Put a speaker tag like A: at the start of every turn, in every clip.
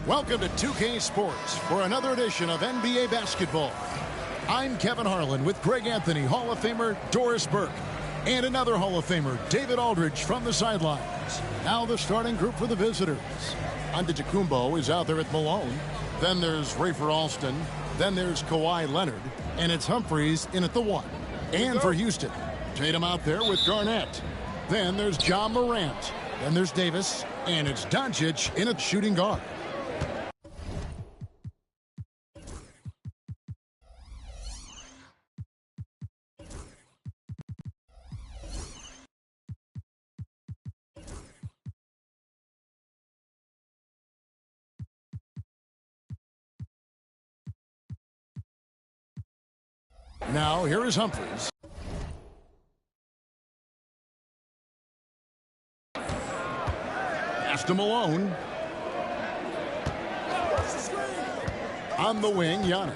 A: Welcome to 2K Sports for another edition of NBA basketball. I'm Kevin Harlan with Greg Anthony, Hall of Famer Doris Burke, and another Hall of Famer, David Aldridge, from the sidelines. Now the starting group for the visitors. Antetokounmpo is out there at Malone. Then there's Rafer Alston. Then there's Kawhi Leonard. And it's Humphries in at the 1. And for Houston, Tatum out there with Garnett. Then there's John Morant. Then there's Davis. And it's Doncic in at shooting guard. Now, here is Humphries. Pass to Malone. On the wing, Giannis.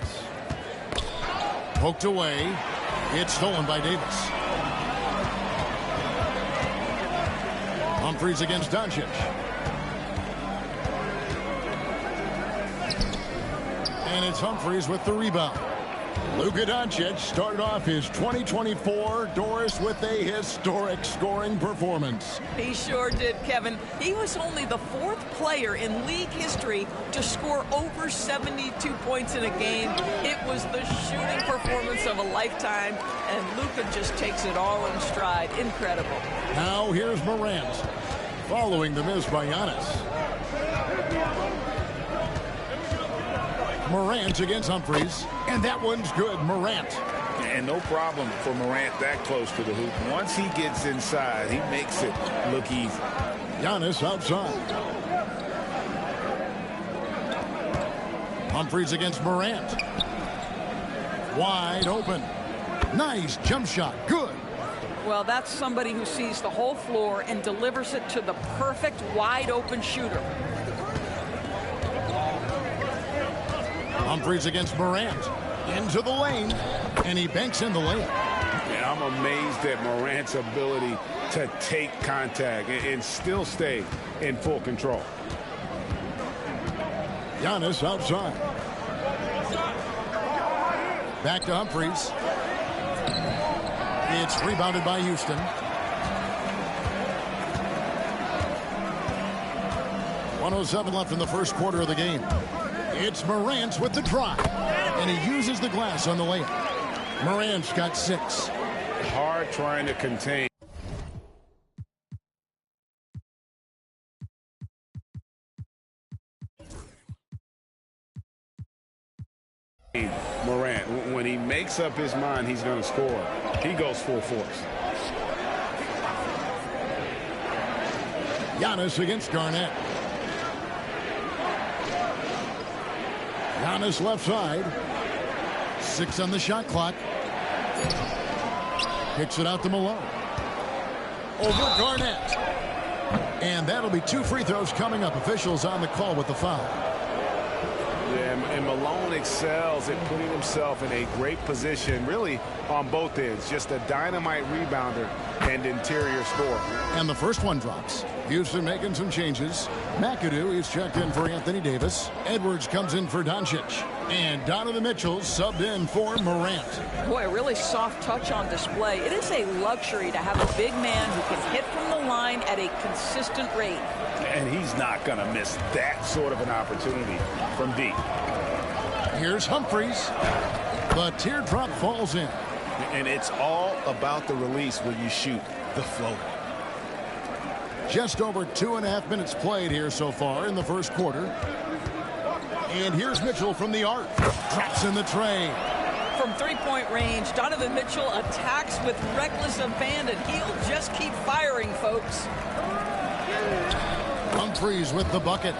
A: Poked away. It's stolen by Davis. Humphries against Doncic. And it's Humphries with the rebound. Luka Doncic started off his 2024 Doris with a historic scoring performance.
B: He sure did, Kevin. He was only the 4th player in league history to score over 72 points in a game. It was the shooting performance of a lifetime, and Luka just takes it all in stride. Incredible.
A: Now here's Morant, following the miss by Giannis. Morant against Humphries, and that one's good. Morant.
C: And no problem for Morant that close to the hoop. Once he gets inside, he makes it look easy.
A: Giannis outside. Humphries against Morant. Wide open. Nice jump shot. Good.
B: Well, that's somebody who sees the whole floor and delivers it to the perfect wide open shooter.
A: Humphries against Morant. Into the lane. And he banks in the lane.
C: Yeah, I'm amazed at Morant's ability to take contact and still stay in full control.
A: Giannis outside. Back to Humphries. It's rebounded by Houston. 1:07 left in the first quarter of the game. It's Morant with the drive, and he uses the glass on the layup. Morant's got 6.
C: Hard trying to contain. Morant, when he makes up his mind he's going to score, he goes full force.
A: Giannis against Garnett. Giannis left side. 6 on the shot clock. Kicks it out to Malone. Over Garnett. And that'll be 2 free throws coming up. Officials on the call with the foul.
C: Yeah, and Malone excels at putting himself in a great position, really, on both ends. Just a dynamite rebounder and interior scorer.
A: And the first one drops. Houston making some changes. McAdoo is checked in for Anthony Davis. Edwards comes in for Doncic. And Donovan Mitchell subbed in for Morant.
B: Boy, a really soft touch on display. It is a luxury to have a big man who can hit from the line at a consistent rate.
C: And he's not going to miss that sort of an opportunity from deep.
A: Here's Humphries. The teardrop falls in.
C: And it's all about the release when you shoot the floater.
A: Just over 2.5 minutes played here so far in the first quarter. And here's Mitchell from the arc. Drops in the tray.
B: From 3-point range, Donovan Mitchell attacks with reckless abandon. He'll just keep firing, folks.
A: Humphries with the bucket.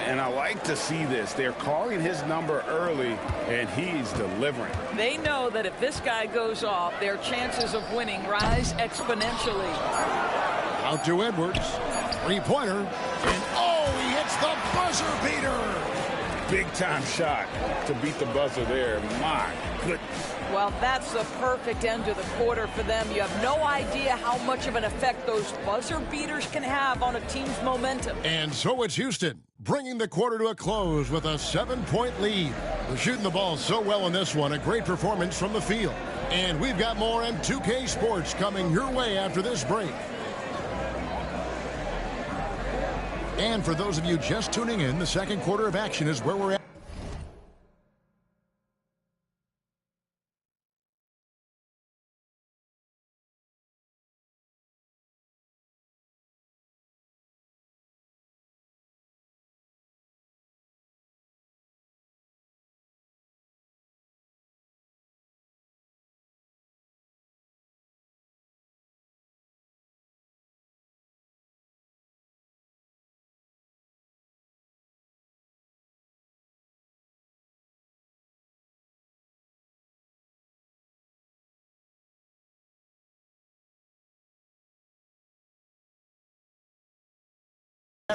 C: And I like to see this. They're calling his number early, and he's delivering.
B: They know that if this guy goes off, their chances of winning rise exponentially.
A: Out to Edwards. 3-pointer. And oh, he hits the buzzer beater.
C: Big-time shot to beat the buzzer there. My goodness.
B: Well, that's the perfect end to the quarter for them. You have no idea how much of an effect those buzzer beaters can have on a team's momentum.
A: And so it's Houston Bringing the quarter to a close with a 7-point lead. We're shooting the ball so well in this one. A great performance from the field. And we've got more M2K Sports coming your way after this break. And for those of you just tuning in, the second quarter of action is where we're at.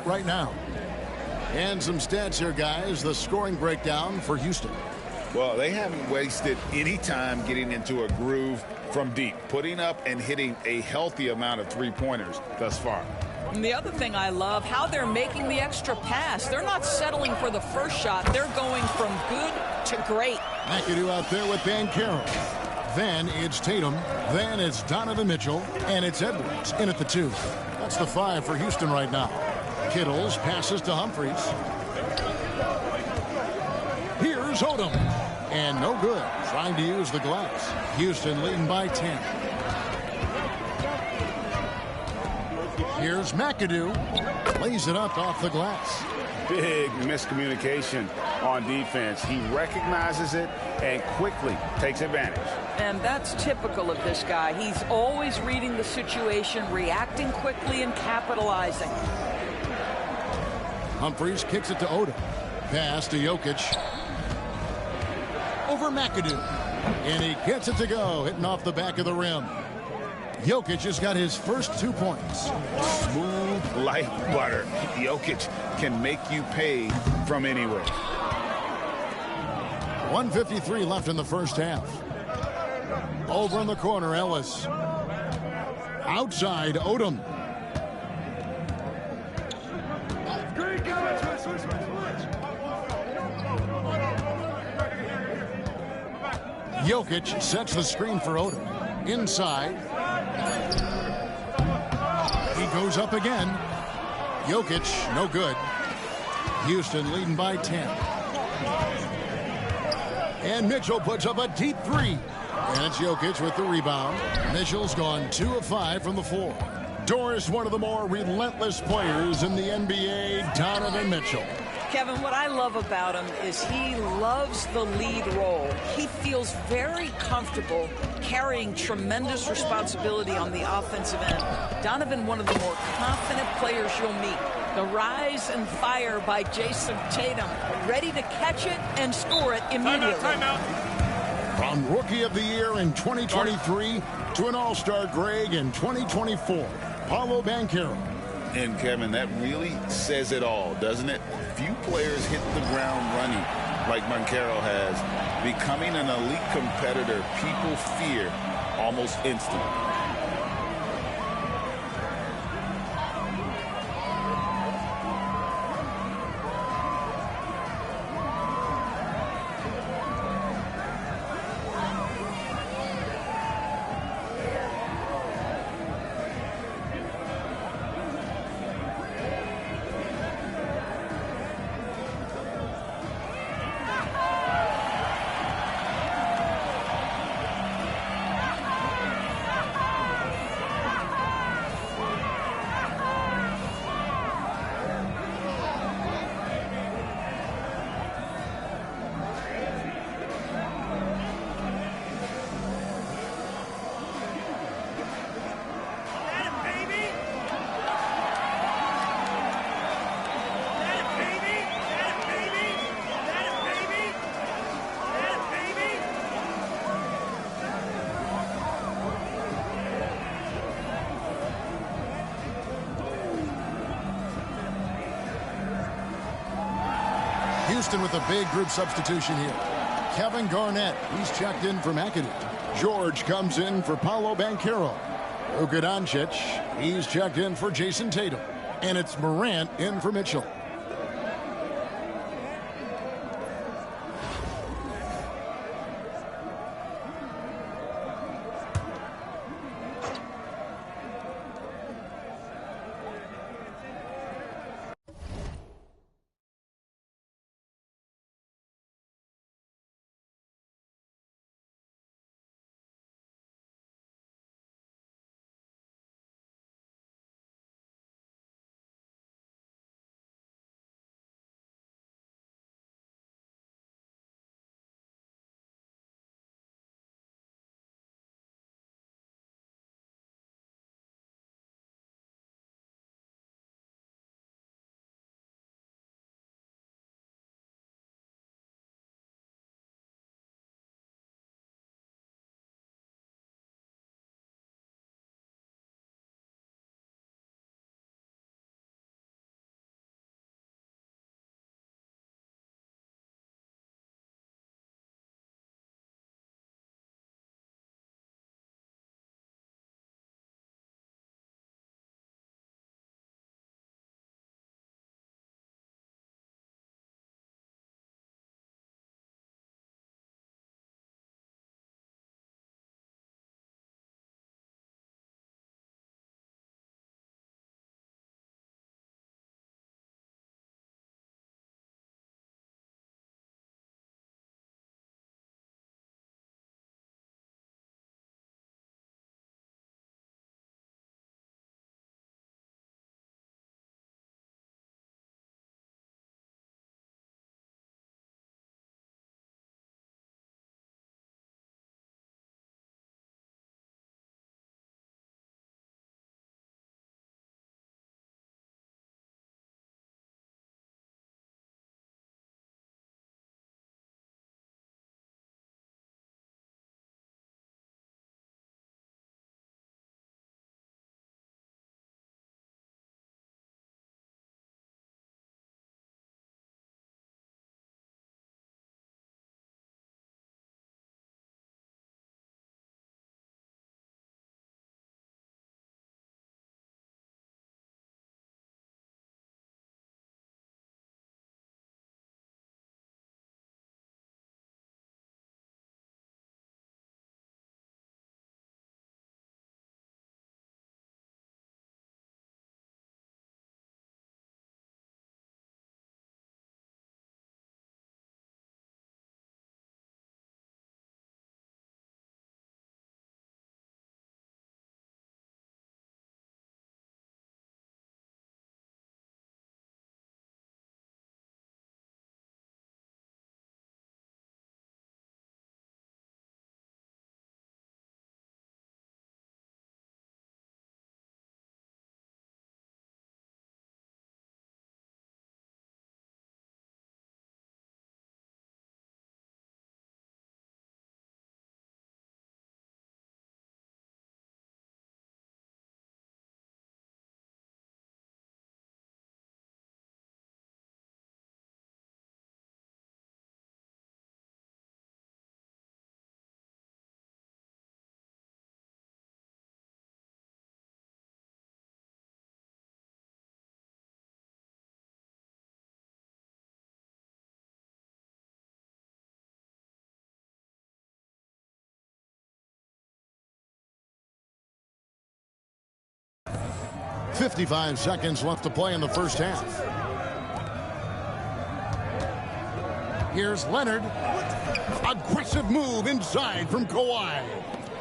A: Right now. And some stats here, guys. The scoring breakdown for Houston.
D: Well, they haven't wasted any time getting into a groove from deep, putting up and hitting a healthy amount of three-pointers thus far.
B: And the other thing I love, how they're making the extra pass. They're not settling for the first shot. They're going from good to great.
A: McAdoo out there with Banchero. Then it's Tatum. Then it's Donovan Mitchell. And it's Edwards in at the 2. That's the 5 for Houston right now. Kittles passes to Humphries. Here's Odom. And no good. Trying to use the glass. Houston leading by 10. Here's McAdoo. Lays it up off the glass.
C: Big miscommunication on defense. He recognizes it and quickly takes advantage.
B: And that's typical of this guy. He's always reading the situation, reacting quickly and capitalizing.
A: Humphries kicks it to Odom. Pass to Jokic. Over McAdoo. And he gets it to go, hitting off the back of the rim. Jokic has got his first 2 points.
D: Smooth like butter. Jokic can make you pay from anywhere.
A: 1:53 left in the first half. Over in the corner, Ellis. Outside, Odom. Jokic sets the screen for Odom. Inside. He goes up again. Jokic, no good. Houston leading by 10. And Mitchell puts up a deep 3. And it's Jokic with the rebound. Mitchell's gone 2 of 5 from the floor. Doris, one of the more relentless players in the NBA, Donovan Mitchell.
B: Kevin, what I love about him is he loves the lead role. He feels very comfortable carrying tremendous responsibility on the offensive end. Donovan, one of the more confident players you'll meet. The rise and fire by Jason Tatum, ready to catch it and score it immediately.
A: From Rookie of the Year in 2023 to an All-Star Greg in 2024, Paolo Banchero.
D: And, Kevin, that really says it all, doesn't it? Few players hit the ground running like Banchero has. Becoming an elite competitor, people fear almost instantly.
A: Houston with a big group substitution here. Kevin Garnett, he's checked in for McAdoo. George comes in for Paolo Banchero. Luka Doncic, he's checked in for Jason Tatum. And it's Morant in for Mitchell. 55 seconds left to play in the first half. Here's Leonard. Aggressive move inside from Kawhi.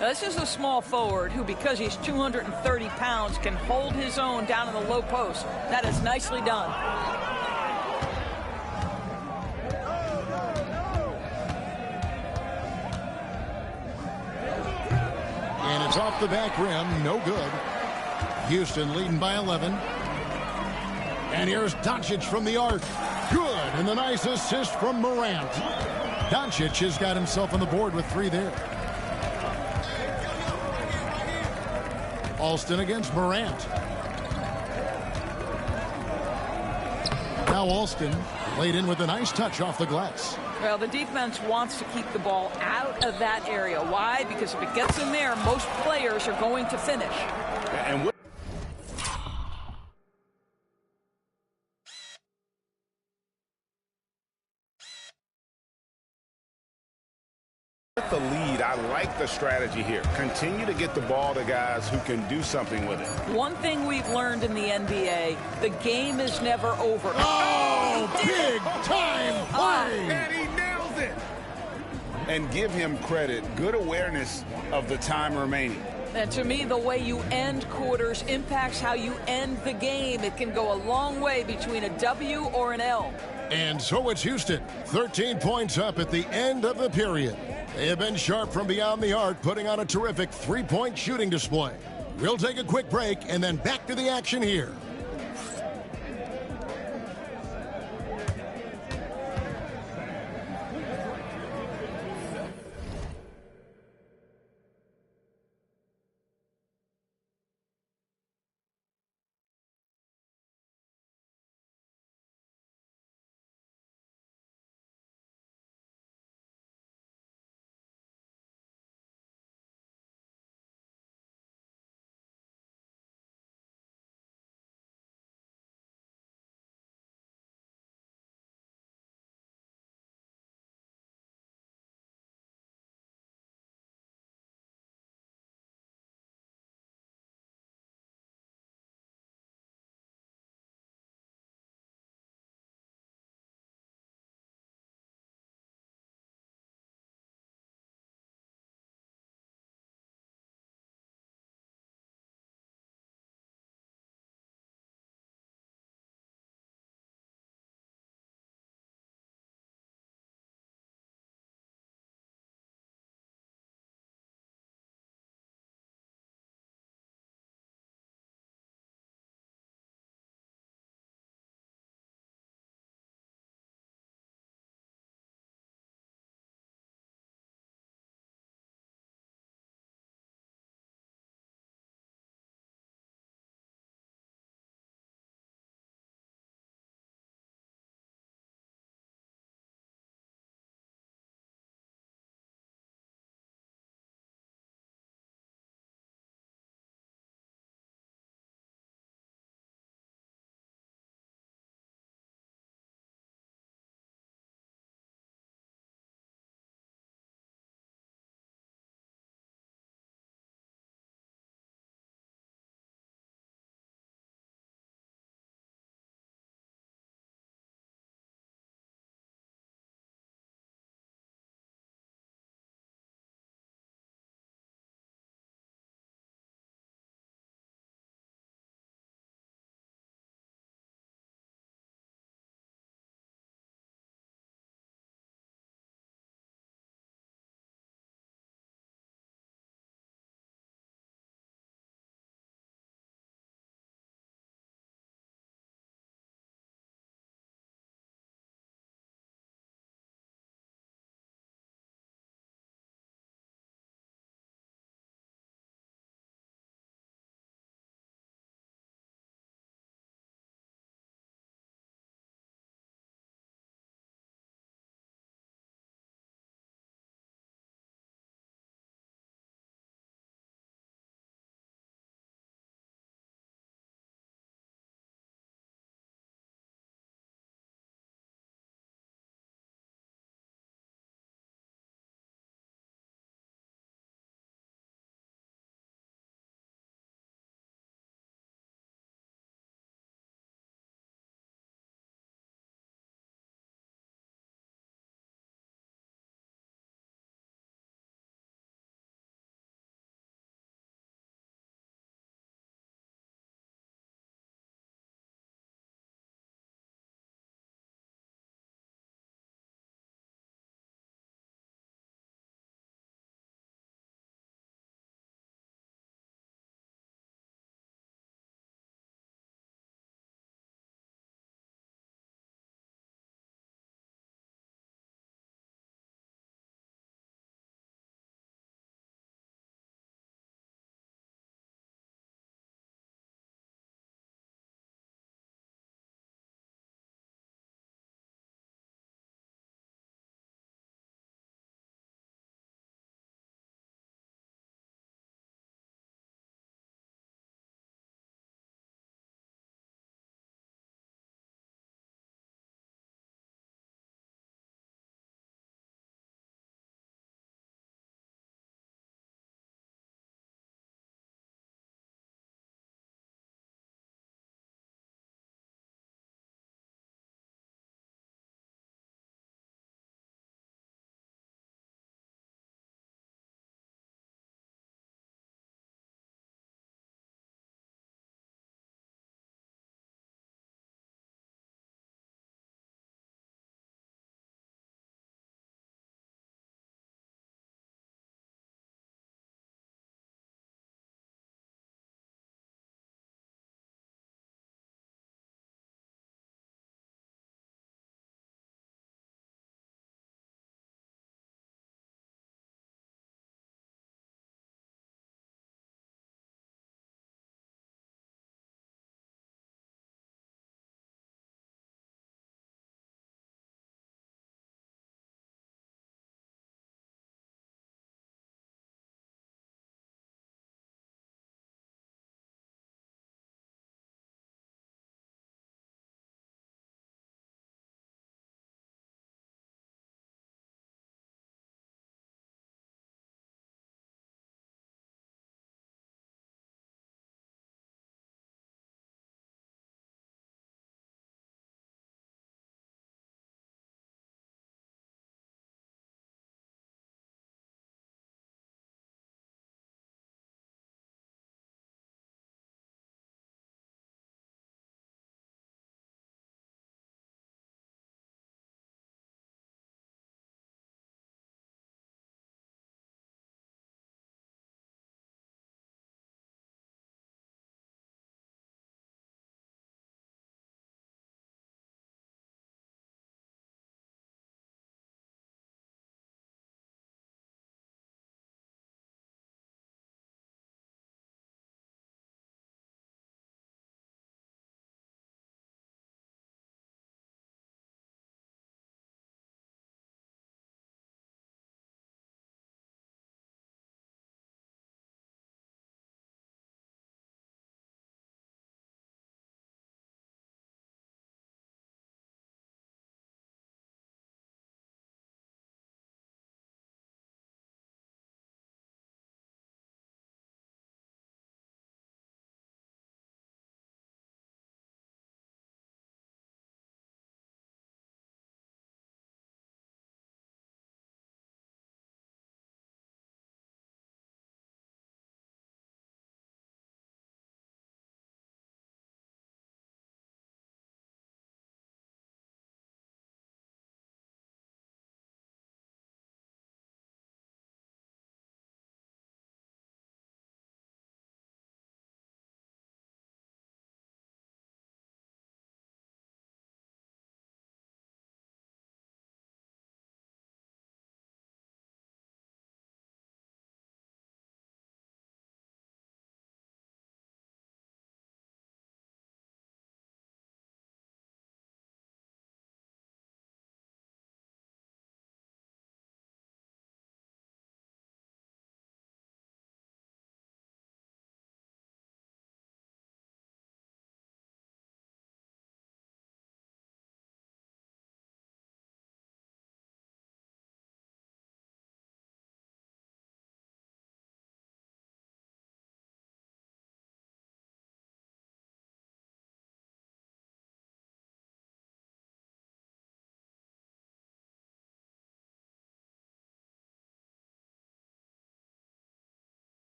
B: This is a small forward who, because he's 230 pounds, can hold his own down in the low post. That is nicely done.
A: And it's off the back rim. No good. Houston leading by 11. And here's Doncic from the arc. Good. And the nice assist from Morant. Doncic has got himself on the board with 3 there. Alston against Morant. Now Alston laid in with a nice touch off the glass.
B: Well, the defense wants to keep the ball out of that area. Why? Because if it gets in there, most players are going to finish.
C: And with the lead, I like the strategy here. Continue to get the ball to guys who can do something with it.
B: One thing we've learned in the NBA, the game is never over.
A: Oh, big time play!
C: And he nails it. And give him credit. Good awareness of the time remaining.
B: And to me, the way you end quarters impacts how you end the game. It can go a long way between a W or an L.
A: And so it's Houston, 13 points up at the end of the period. They have been sharp from beyond the arc, putting on a terrific three-point shooting display. We'll take a quick break and then back to the action here.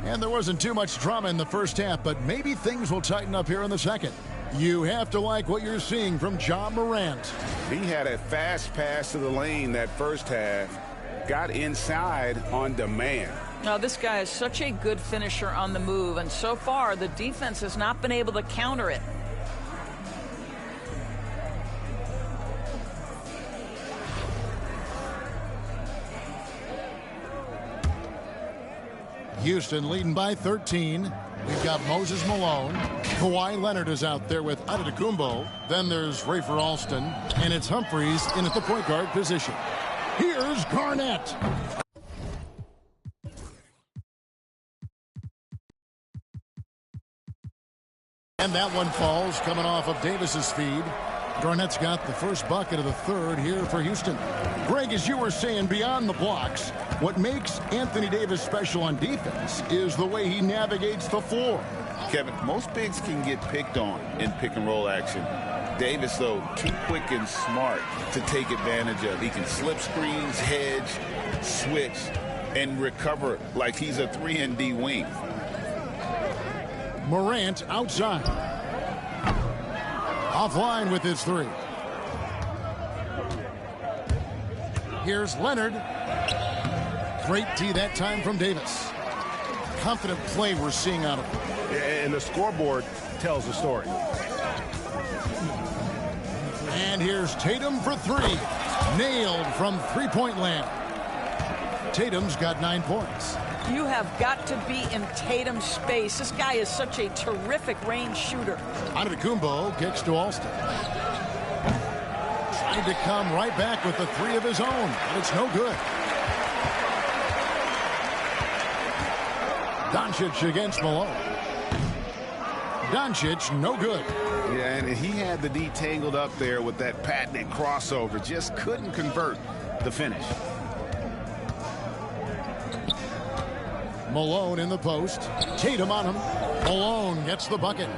A: And there wasn't too much drama in the first half, but maybe things will tighten up here in the second. You have to like what you're seeing from Ja Morant.
C: He had a fast pass to the lane that first half. Got inside on demand.
B: Now, this guy is such a good finisher on the move, and so far the defense has not been able to counter it.
A: Houston leading by 13. We've got Moses Malone. Kawhi Leonard is out there with Antetokounmpo. Then there's Rafer Alston. And it's Humphries in at the point guard position. Here's Garnett. And that one falls coming off of Davis's feed. Garnett's got the first bucket of the third here for Houston. Greg, as you were saying, beyond the blocks, what makes Anthony Davis special on defense is the way he navigates the floor.
D: Kevin, most bigs can get picked on in pick-and-roll action. Davis, though, too quick and smart to take advantage of. He can slip screens, hedge, switch, and recover like he's a 3-and-D wing.
A: Morant outside. Offline with his three. Here's Leonard. Great D that time from Davis. Confident play we're seeing out of him.
C: And the scoreboard tells the story.
A: And here's Tatum for three. Nailed from three-point land. Tatum's got 9 points.
B: You have got to be in Tatum's space. This guy is such a terrific range shooter.
A: Antetokounmpo kicks to Alston. Trying to come right back with the three of his own, but it's no good. Doncic against Malone. Doncic, no good.
C: Yeah, and he had the D tangled up there with that patented crossover. Just couldn't convert the finish.
A: Malone in the post. Tatum on him. Malone gets the bucket.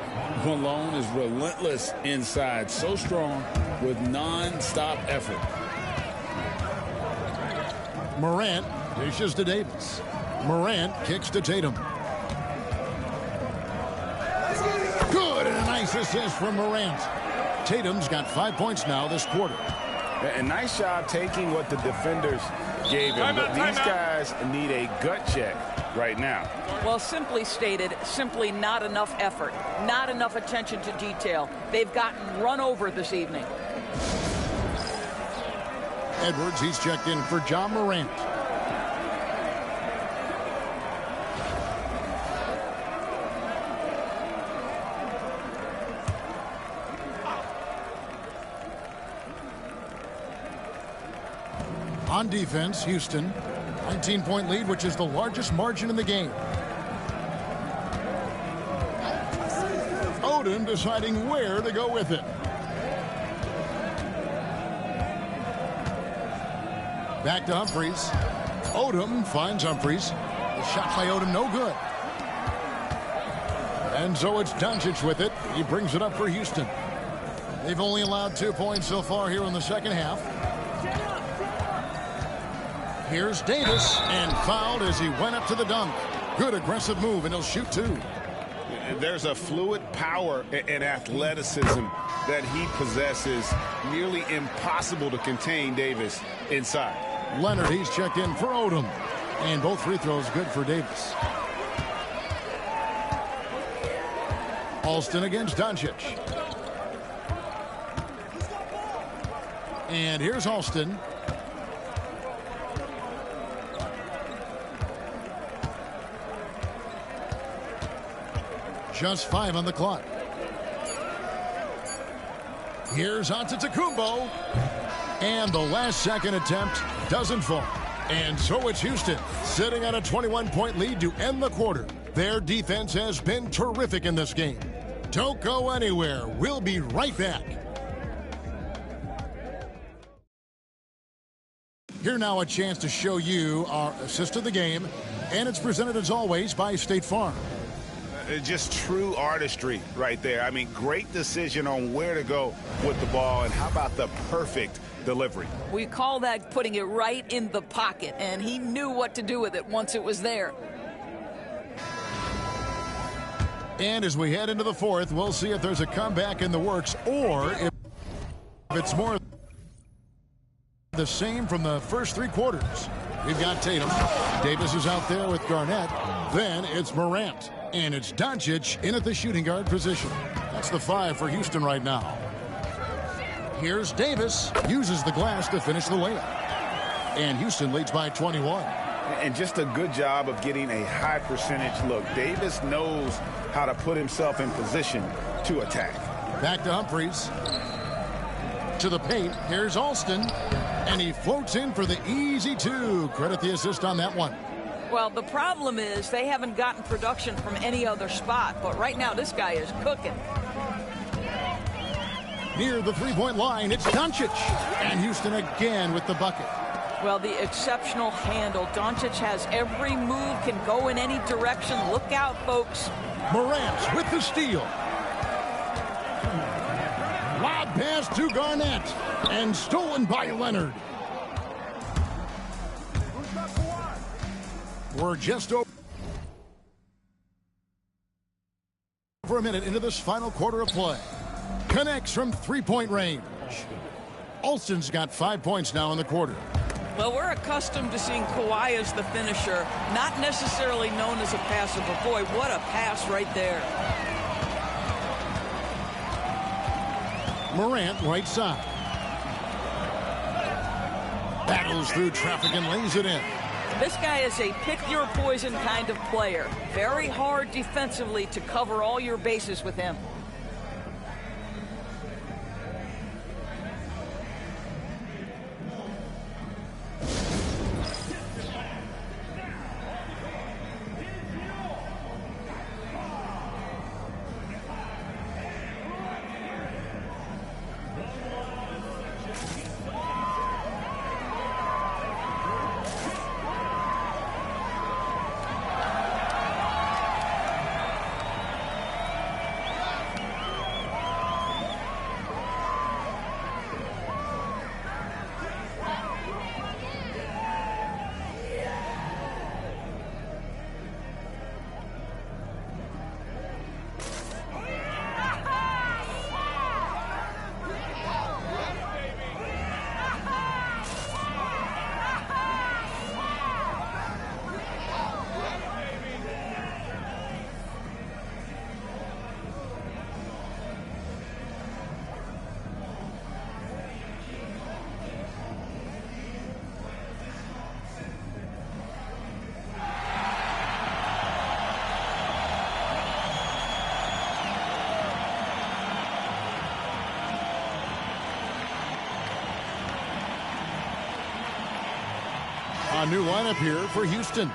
E: Malone is relentless inside. So strong with non-stop effort.
A: Morant dishes to Davis. Morant kicks to Tatum. Good, and a nice assist from Morant. Tatum's got 5 points now this quarter.
C: A nice job taking what the defenders gave him. But these guys need a gut check right now.
B: Well, simply stated, simply not enough effort, not enough attention to detail. They've gotten run over this evening.
A: Edwards, he's checked in for Ja Morant. On defense, Houston, 19-point lead, which is the largest margin in the game. Odom deciding where to go with it. Back to Humphries. Odom finds Humphries. The shot by Odom, no good. And so it's Doncic with it. He brings it up for Houston. They've only allowed 2 points so far here in the second half. Here's Davis, and fouled as he went up to the dunk. Good aggressive move, and he'll shoot two.
C: There's a fluid power and athleticism that he possesses. Nearly impossible to contain Davis inside.
A: Leonard, he's checked in for Odom. And both free throws good for Davis. Alston against Doncic. And here's Alston. Just 5 on the clock. Here's Antetokounmpo. And the last second attempt doesn't fall. And so it's Houston sitting on a 21-point lead to end the quarter. Their defense has been terrific in this game. Don't go anywhere. We'll be right back. Here now a chance to show you our assist of the game. And it's presented as always by State Farm.
C: Just true artistry right there. I mean, great decision on where to go with the ball, and how about the perfect delivery?
B: We call that putting it right in the pocket, and he knew what to do with it once it was there.
A: And as we head into the fourth, we'll see if there's a comeback in the works or if it's more the same from the first 3 quarters. We've got Tatum. Davis is out there with Garnett. Then it's Morant. And it's Doncic in at the shooting guard position. That's the 5 for Houston right now. Here's Davis. Uses the glass to finish the layup. And Houston leads by 21.
C: And just a good job of getting a high percentage look. Davis knows how to put himself in position to attack.
A: Back to Humphries. To the paint. Here's Alston. And he floats in for the easy 2. Credit the assist on that one.
B: Well, the problem is they haven't gotten production from any other spot. But right now, this guy is cooking.
A: Near the three-point line, it's Doncic. And Houston again with the bucket.
B: Well, the exceptional handle. Doncic has every move, can go in any direction. Look out, folks.
A: Morant with the steal. Lob pass to Garnett. And stolen by Leonard. We're just over a minute into this final quarter of play. Connects from three-point range. Alston's got 5 points now in the quarter.
B: Well, we're accustomed to seeing Kawhi as the finisher, not necessarily known as a passer, but boy, what a pass right there.
A: Morant right side. Battles through traffic and lays it in.
B: This guy is a pick-your-poison kind of player. Very hard defensively to cover all your bases with him.
A: A new lineup here for Houston.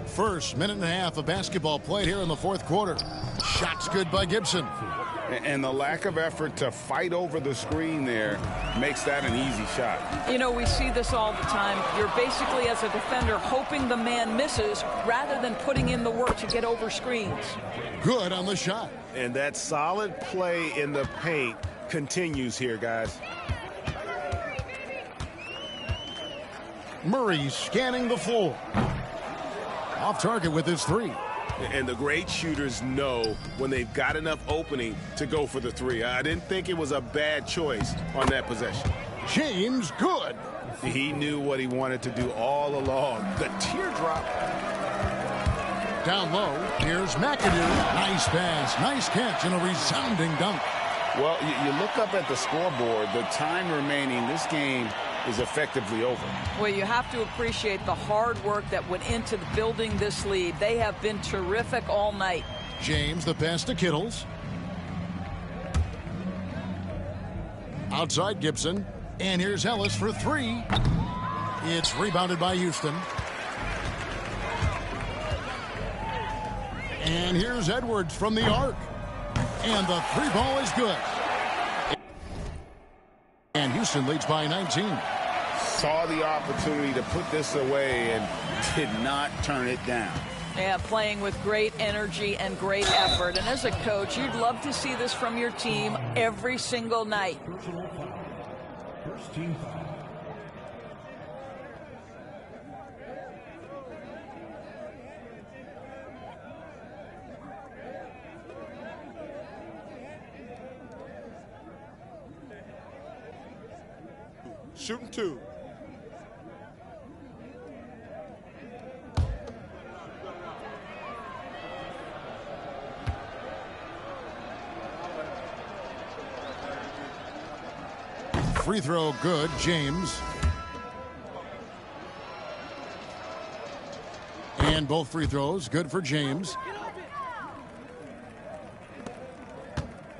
A: First minute and a half of basketball played here in the fourth quarter. Shots good by Gibson.
C: And the lack of effort to fight over the screen there makes that an easy shot.
B: You know, we see this all the time. You're basically, as a defender, hoping the man misses rather than putting in the work to get over screens.
A: Good on the shot.
C: And that solid play in the paint continues here, guys.
A: Murray scanning the floor. Off target with his three.
C: And the great shooters know when they've got enough opening to go for the three. I didn't think it was a bad choice on that possession.
A: James, good.
C: He knew what he wanted to do all along. The teardrop.
A: Down low, here's McAdoo. Nice pass, nice catch, and a resounding dunk.
D: Well, you look up at the scoreboard, the time remaining, this game is effectively over.
B: Well, you have to appreciate the hard work that went into building this lead. They have been terrific all night.
A: James, the pass to Kittles. Outside Gibson. And here's Ellis for three. It's rebounded by Houston. And here's Edwards from the arc. And the three ball is good. And Houston leads by 19.
D: Saw the opportunity to put this away and did not turn it down.
B: Yeah, playing with great energy and great effort. And as a coach, you'd love to see this from your team every single night.
F: First team foul.
C: Shooting two.
A: Free throw good, James. And both free throws good for James.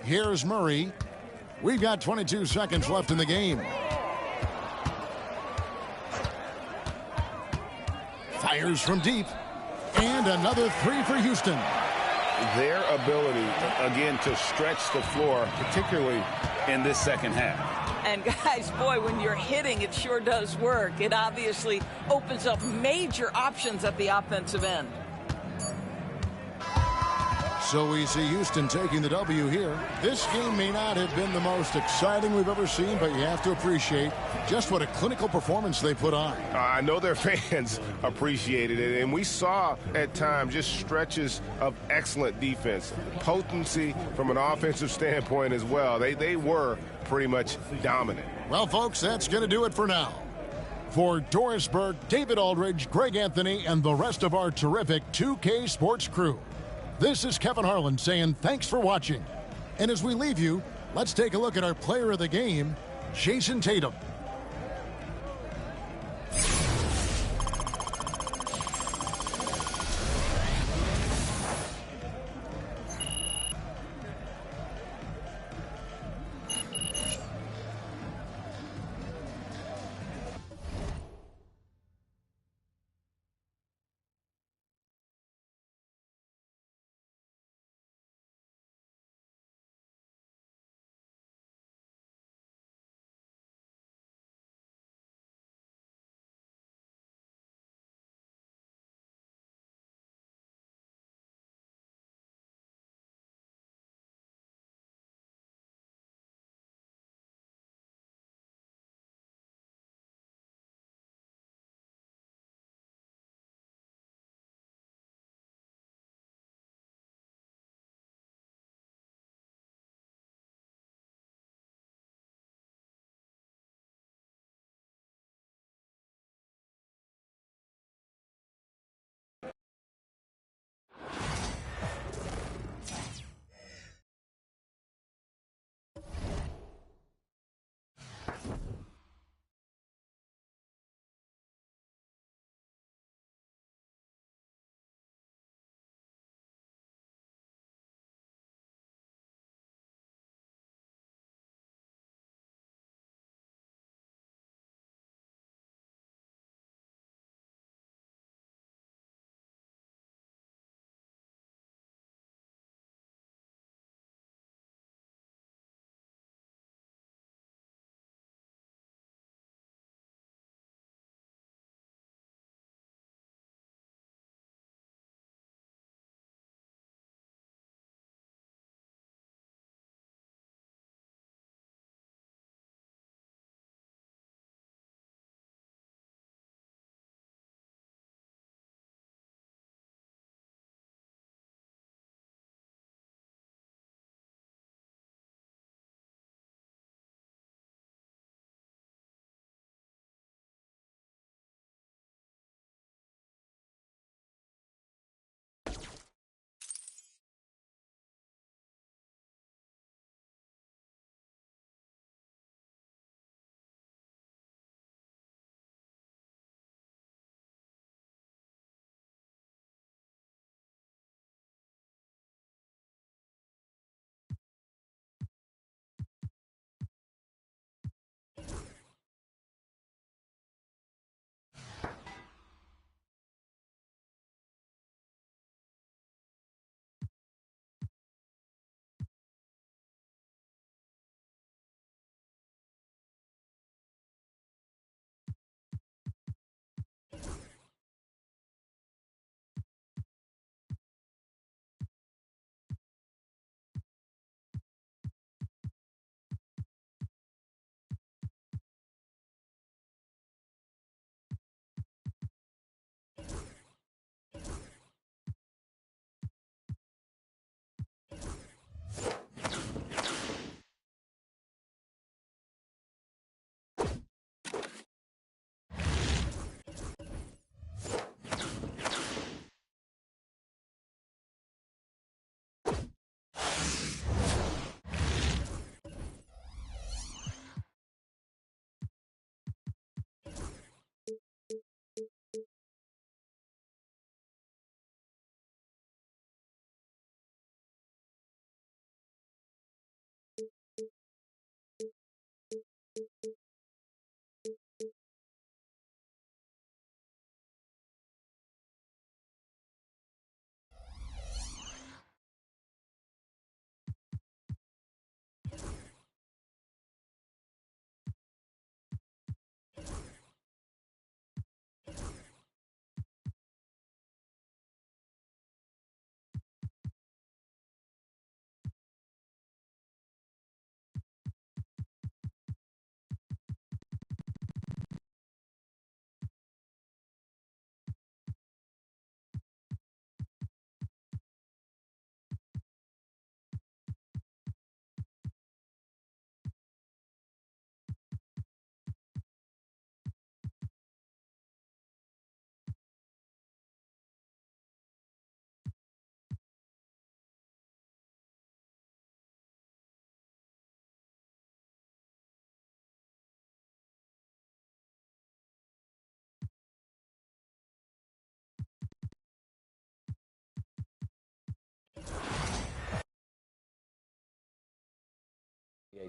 A: Here's Murray. We've got 22 seconds left in the game. Fires from deep. And another three for Houston.
D: Their ability, again, to stretch the floor, particularly in this second half.
B: And guys, boy, when you're hitting, it sure does work. It obviously opens up major options at the offensive end.
A: So we see Houston taking the W here. This game may not have been the most exciting we've ever seen, but you have to appreciate just what a clinical performance they put on.
C: I know their fans appreciated it, and we saw at times just stretches of excellent defense. Potency from an offensive standpoint as well. They were pretty much dominant.
A: Well, folks, that's going to do it for now. For Doris Burke, David Aldridge, Greg Anthony, and the rest of our terrific 2K Sports crew, this is Kevin Harlan saying thanks for watching. And as we leave you, let's take a look at our player of the game, Jason Tatum.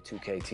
G: 2K TV.